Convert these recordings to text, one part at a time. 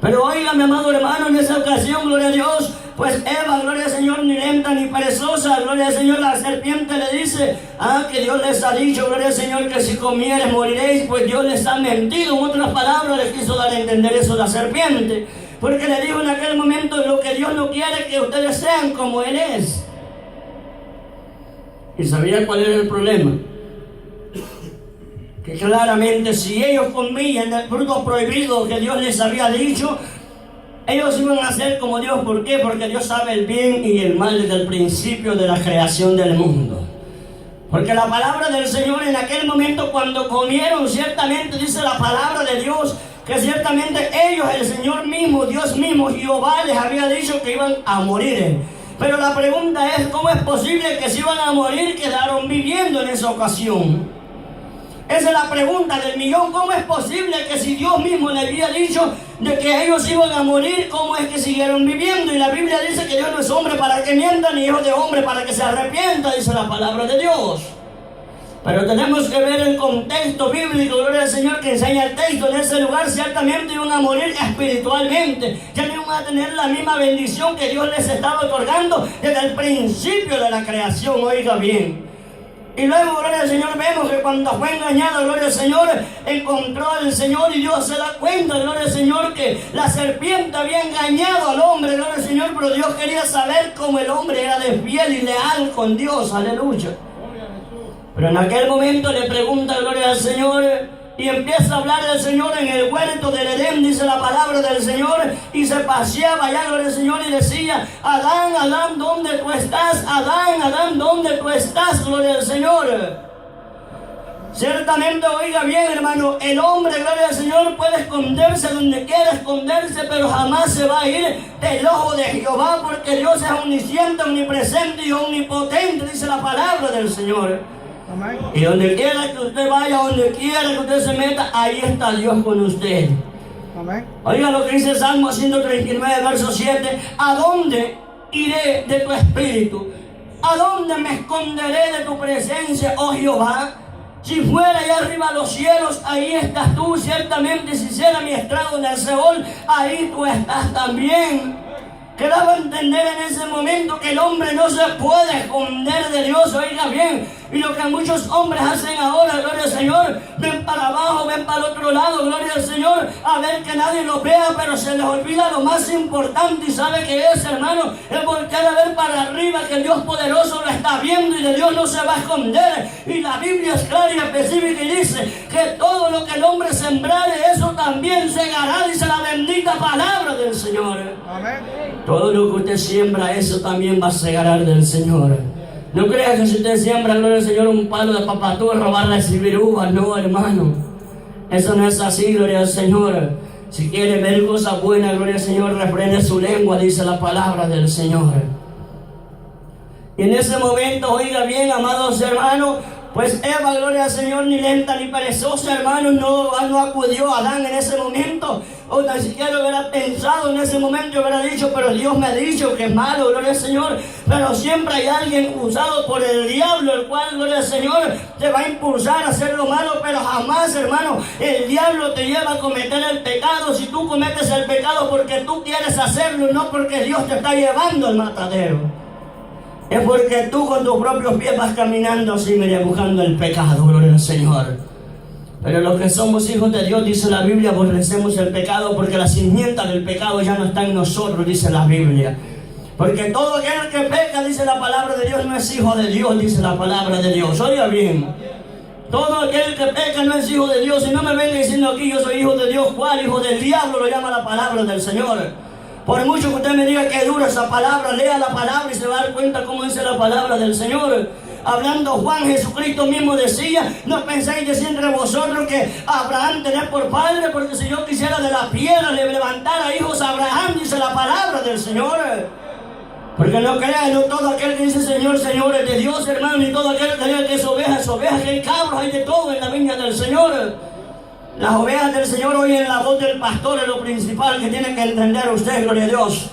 Pero oiga, mi amado hermano, en esa ocasión, gloria a Dios, pues Eva, gloria al Señor, ni lenta ni perezosa, gloria al Señor, la serpiente le dice, que Dios les ha dicho, gloria al Señor, que si comieres moriréis, pues Dios les ha mentido. En otras palabras, les quiso dar a entender eso la serpiente, porque le dijo en aquel momento, lo que Dios no quiere que ustedes sean como Él es. ¿Y sabía cuál era el problema? Que claramente si ellos comían el fruto prohibido que Dios les había dicho, ellos iban a ser como Dios. ¿Por qué? Porque Dios sabe el bien y el mal desde el principio de la creación del mundo. Porque la palabra del Señor en aquel momento cuando comieron, ciertamente dice la palabra de Dios, que ciertamente ellos, el Señor mismo, Dios mismo, Jehová les había dicho que iban a morir. Pero la pregunta es, ¿cómo es posible que si iban a morir quedaron viviendo en esa ocasión? Esa es la pregunta del millón. ¿Cómo es posible que si Dios mismo le había dicho de que ellos iban a morir, cómo es que siguieron viviendo? Y la Biblia dice que Dios no es hombre para que mienta, ni hijo de hombre para que se arrepienta, dice la palabra de Dios. Pero tenemos que ver el contexto bíblico, gloria al Señor, que enseña el texto. En ese lugar ciertamente iban a morir espiritualmente. Ya no iban a tener la misma bendición que Dios les estaba otorgando desde el principio de la creación. Oiga bien. Y luego, gloria al Señor, vemos que cuando fue engañado, gloria al Señor, encontró al Señor y Dios se da cuenta, gloria al Señor, que la serpiente había engañado al hombre, gloria al Señor, pero Dios quería saber cómo el hombre era de fiel y leal con Dios, aleluya. Pero en aquel momento le pregunta, gloria al Señor, y empieza a hablar del Señor en el huerto del Edén, dice la palabra del Señor, y se paseaba allá, gloria al Señor, y decía, Adán, Adán, ¿dónde tú estás? Adán, Adán, ¿dónde tú estás? Gloria al Señor. Ciertamente, oiga bien, hermano, el hombre, gloria al Señor, puede esconderse donde quiera esconderse, pero jamás se va a ir del ojo de Jehová, porque Dios es omnisciente, omnipresente y omnipotente, dice la palabra del Señor. Amén. Y donde quiera que usted vaya, donde quiera que usted se meta, ahí está Dios con usted. Amén. Oiga lo que dice Salmo 139, verso 7. ¿A dónde iré de tu espíritu? ¿A dónde me esconderé de tu presencia, oh Jehová? Si fuera allá arriba a los cielos, ahí estás tú. Ciertamente si hiciera mi estrago en el Seol, ahí tú estás también. Quedaba a entender en ese momento que el hombre no se puede esconder de Dios, oiga bien. Y lo que muchos hombres hacen ahora, gloria al Señor, ven para abajo, ven para el otro lado, gloria al Señor, a ver que nadie los vea, pero se les olvida lo más importante. Y sabe que es, hermano, es voltear a ver para arriba, que el Dios poderoso lo está viendo y de Dios no se va a esconder. Y la Biblia es clara y específica y dice que todo lo que el hombre sembrare, eso también segará, dice la bendita palabra del Señor. Amén. Todo lo que usted siembra, eso también va a segar del Señor. No crea que si usted siembra, gloria al Señor, un palo de papaturro va a recibir uvas. No, hermano. Eso no es así, gloria al Señor. Si quiere ver cosas buenas, gloria al Señor, refrene su lengua, dice la palabra del Señor. Y en ese momento, oiga bien, amados hermanos, pues Eva, gloria al Señor, ni lenta ni perezosa, hermano, no acudió a Adán en ese momento. O ni siquiera hubiera pensado en ese momento y hubiera dicho, pero Dios me ha dicho que es malo, gloria al Señor. Pero siempre hay alguien usado por el diablo, el cual, gloria al Señor, te va a impulsar a hacer lo malo. Pero jamás, hermano, el diablo te lleva a cometer el pecado. Si tú cometes el pecado porque tú quieres hacerlo, no porque Dios te está llevando al matadero. Es porque tú con tus propios pies vas caminando así, buscando el pecado, gloria al Señor. Pero los que somos hijos de Dios, dice la Biblia, aborrecemos el pecado porque la simiente del pecado ya no está en nosotros, dice la Biblia. Porque todo aquel que peca, dice la palabra de Dios, no es hijo de Dios, dice la palabra de Dios. Oiga bien, todo aquel que peca no es hijo de Dios. Y no me venga diciendo aquí, yo soy hijo de Dios. ¿Cuál? Hijo del diablo lo llama la palabra del Señor. Por mucho que usted me diga que dura esa palabra, lea la palabra y se va a dar cuenta cómo dice la palabra del Señor. Hablando Juan, Jesucristo mismo decía, no penséis decir entre vosotros que Abraham tenés por padre, porque si yo quisiera de la piedra le levantara hijos a Abraham, dice la palabra del Señor. Porque no crean, no todo aquel que dice Señor, Señor es de Dios, hermano, ni todo aquel que diga que es oveja, que hay cabros, hay de todo en la viña del Señor. Las ovejas del Señor oyen la voz del pastor, es lo principal que tiene que entender usted, gloria a Dios.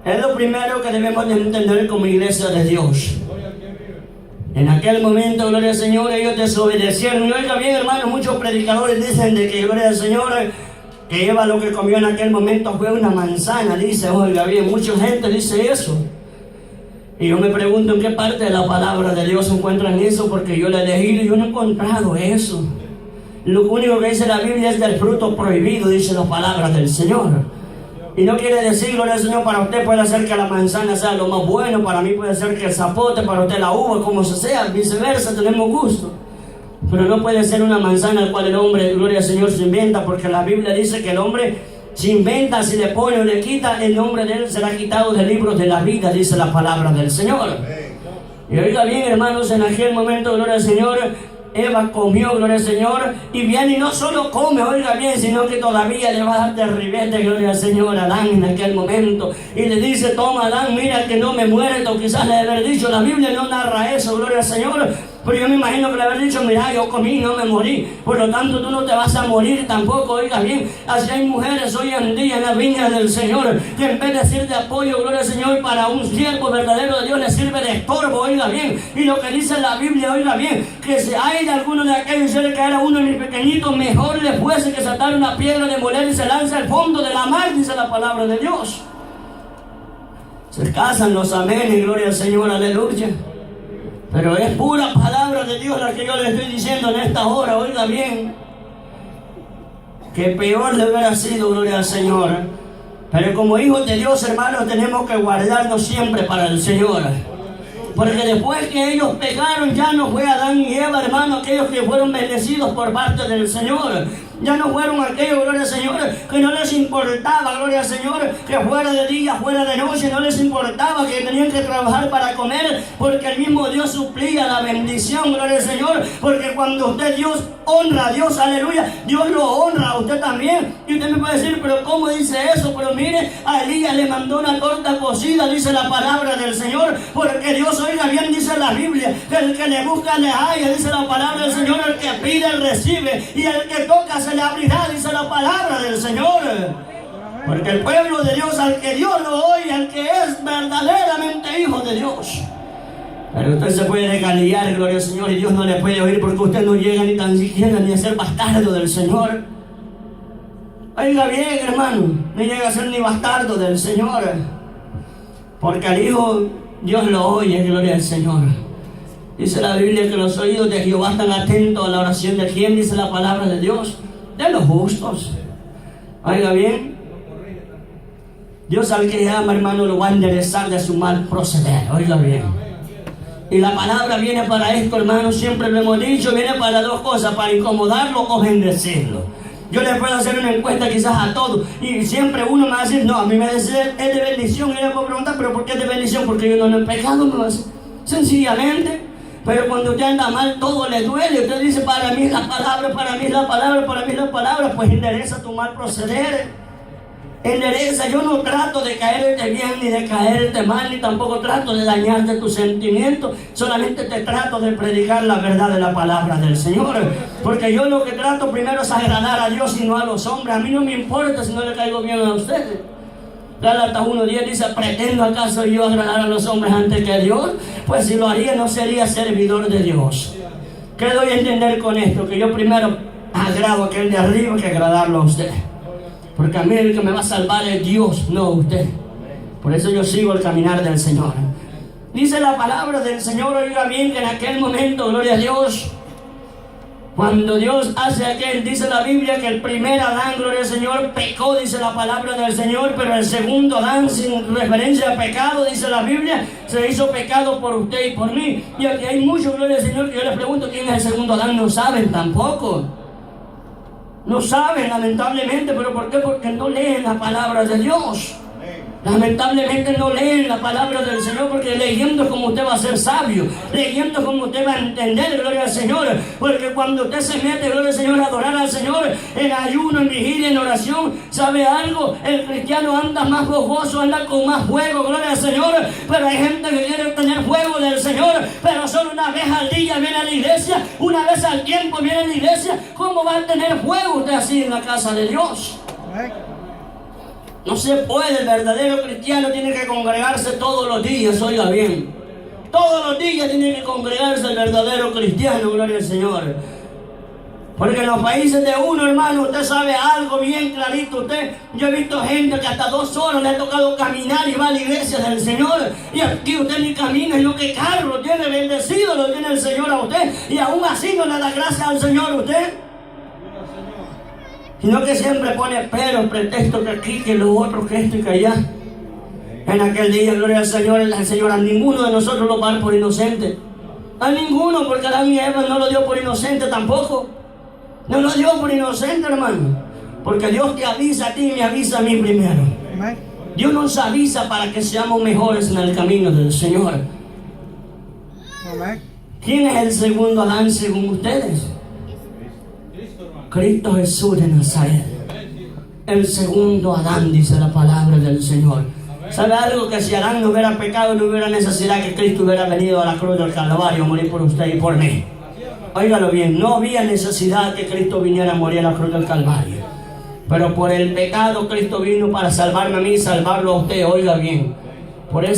Es lo primero que debemos de entender como iglesia de Dios. En aquel momento, gloria al Señor, ellos desobedecieron. Y oiga bien, hermano, muchos predicadores dicen de que, gloria al Señor, que Eva lo que comió en aquel momento fue una manzana, dice, oiga bien, mucha gente dice eso. Y yo me pregunto en qué parte de la palabra de Dios encuentran eso, porque yo le he leído y yo no he encontrado eso. Lo único que dice la Biblia es del fruto prohibido, dice la palabra del Señor. Y no quiere decir, gloria al Señor, para usted puede ser que la manzana sea lo más bueno, para mí puede ser que el zapote, para usted la uva, como sea, viceversa, tenemos gusto. Pero no puede ser una manzana al cual el hombre, gloria al Señor, se inventa, porque la Biblia dice que el hombre se inventa, si le pone o le quita, el nombre de él será quitado del libro de la vida, dice la palabra del Señor. Y oiga bien, hermanos, en aquel momento, gloria al Señor, Eva comió, gloria al Señor, y viene y no solo come, oiga bien, sino que todavía le va a dar de ribete, gloria al Señor, a Adán en aquel momento. Y le dice, toma Adán, mira que no me muerto, quizás le haber dicho, la Biblia no narra eso, gloria al Señor. Pero yo me imagino que le haber dicho, mira, yo comí y no me morí, por lo tanto tú no te vas a morir tampoco, oiga bien. Así hay mujeres hoy en día en la viña del Señor, que en vez de ser de apoyo, gloria al Señor, para un siervo verdadero de Dios, le sirve de estorbo, oiga bien. Y lo que dice la Biblia, oiga bien, que si hay de alguno de aquellos seres que era uno de mis pequeñitos, mejor le fuese que saltar una piedra de moler y se lanza al fondo de la mar, dice la palabra de Dios. Se casan los amenes, gloria al Señor, aleluya. Pero es pura palabra de Dios la que yo le estoy diciendo en esta hora, oiga bien. Que peor le hubiera sido, gloria al Señor. Pero como hijos de Dios, hermanos, tenemos que guardarnos siempre para el Señor. Porque después que ellos pecaron, ya no fue Adán y Eva, hermano, aquellos que fueron bendecidos por parte del Señor. Ya no fueron aquellos, gloria al Señor, que no les importaba, gloria al Señor, que fuera de día, fuera de noche, no les importaba que tenían que trabajar para comer, porque el mismo Dios suplía la bendición, gloria al Señor. Porque cuando usted Dios honra a Dios, aleluya, Dios lo honra a usted también. Y usted me puede decir, pero ¿cómo dice eso? Pero mire, a Elías le mandó una torta cocida, dice la palabra del Señor, porque Dios, oiga bien, dice la Biblia, que el que le busca le halla, dice la palabra del Señor, el que pide, él recibe, y el que toca se le abrirá, dice la palabra del Señor. Porque el pueblo de Dios, al que Dios lo oye, al que es verdaderamente hijo de Dios. Pero usted se puede regalillar, gloria al Señor, y Dios no le puede oír porque usted no llega ni tan siquiera ni a ser bastardo del Señor. Oiga bien, hermano, no llega a ser ni bastardo del Señor. Porque al hijo Dios lo oye, gloria al Señor. Dice la Biblia que los oídos de Jehová están atentos a la oración de quien, dice la palabra de Dios, de los justos. Oiga bien, Dios al que ama, hermano, lo va a enderezar de su mal proceder. Oiga bien. Y la palabra viene para esto, hermano, siempre lo hemos dicho, viene para dos cosas, para incomodarlo o bendecirlo. Yo le puedo hacer una encuesta quizás a todos, y siempre uno me va a decir, no, a mí me dice es de bendición, y yo le puedo preguntar, pero ¿por qué es de bendición? Porque yo no he pecado, me va a decir, sencillamente. Pero cuando usted anda mal, todo le duele. Usted dice, para mí es la palabra, para mí es la palabra, para mí es la palabra. Pues endereza tu mal proceder. Endereza. Yo no trato de caerte bien, ni de caerte mal, ni tampoco trato de dañarte tus sentimientos. Solamente te trato de predicar la verdad de la palabra del Señor. Porque yo lo que trato primero es agradar a Dios y no a los hombres. A mí no me importa si no le caigo bien a ustedes. Gálatas 1:10 dice, ¿pretendo acaso yo agradar a los hombres antes que a Dios? Pues si lo haría, no sería servidor de Dios. ¿Qué doy a entender con esto? Que yo primero agrado a aquel de arriba que agradarlo a usted. Porque a mí el que me va a salvar es Dios, no usted. Por eso yo sigo el caminar del Señor. Dice la palabra del Señor, oiga bien, que en aquel momento, gloria a Dios, cuando Dios hace aquel, dice la Biblia que el primer Adán, gloria al Señor, pecó, dice la palabra del Señor, pero el segundo Adán, sin referencia a pecado, dice la Biblia, se hizo pecado por usted y por mí. Y aquí hay muchos, gloria al Señor, que yo les pregunto quién es el segundo Adán, no saben tampoco. No saben, lamentablemente, pero ¿por qué? Porque no leen la palabra de Dios. Lamentablemente no leen la palabra del Señor, porque leyendo como usted va a ser sabio, leyendo como usted va a entender, gloria al Señor. Porque cuando usted se mete, gloria al Señor, a adorar al Señor en ayuno, en vigilia, en oración, ¿sabe algo? El cristiano anda más gozoso, anda con más fuego, gloria al Señor. Pero hay gente que quiere tener fuego del Señor, pero solo una vez al día viene a la iglesia, una vez al tiempo viene a la iglesia. ¿Cómo va a tener fuego usted así en la casa de Dios? No se puede, el verdadero cristiano tiene que congregarse todos los días, oiga bien. Todos los días tiene que congregarse el verdadero cristiano, gloria al Señor. Porque en los países de uno, hermano, usted sabe algo bien clarito. Yo he visto gente que hasta 2 horas le ha tocado caminar y va a la iglesia del Señor. Y aquí usted ni camina, sino que carro lo tiene bendecido, lo tiene el Señor a usted. Y aún así no le da gracias al Señor a usted. Sino que siempre pone peros, pretextos, que aquí, que lo otro, que esto y que allá. En aquel día, gloria al Señor, a ninguno de nosotros lo va a dar por inocente. A ninguno, porque Adán y Eva no lo dio por inocente tampoco. No lo dio por inocente, hermano. Porque Dios te avisa a ti y me avisa a mí primero. Dios nos avisa para que seamos mejores en el camino del Señor. ¿Quién es el segundo Adán según ustedes? Cristo Jesús de Nazaret. El segundo Adán, dice la palabra del Señor. ¿Sabe algo? Que si Adán no hubiera pecado, no hubiera necesidad que Cristo hubiera venido a la cruz del Calvario a morir por usted y por mí. Óigalo bien, no había necesidad que Cristo viniera a morir a la cruz del Calvario. Pero por el pecado Cristo vino para salvarme a mí y salvarlo a usted. Oiga bien. Por eso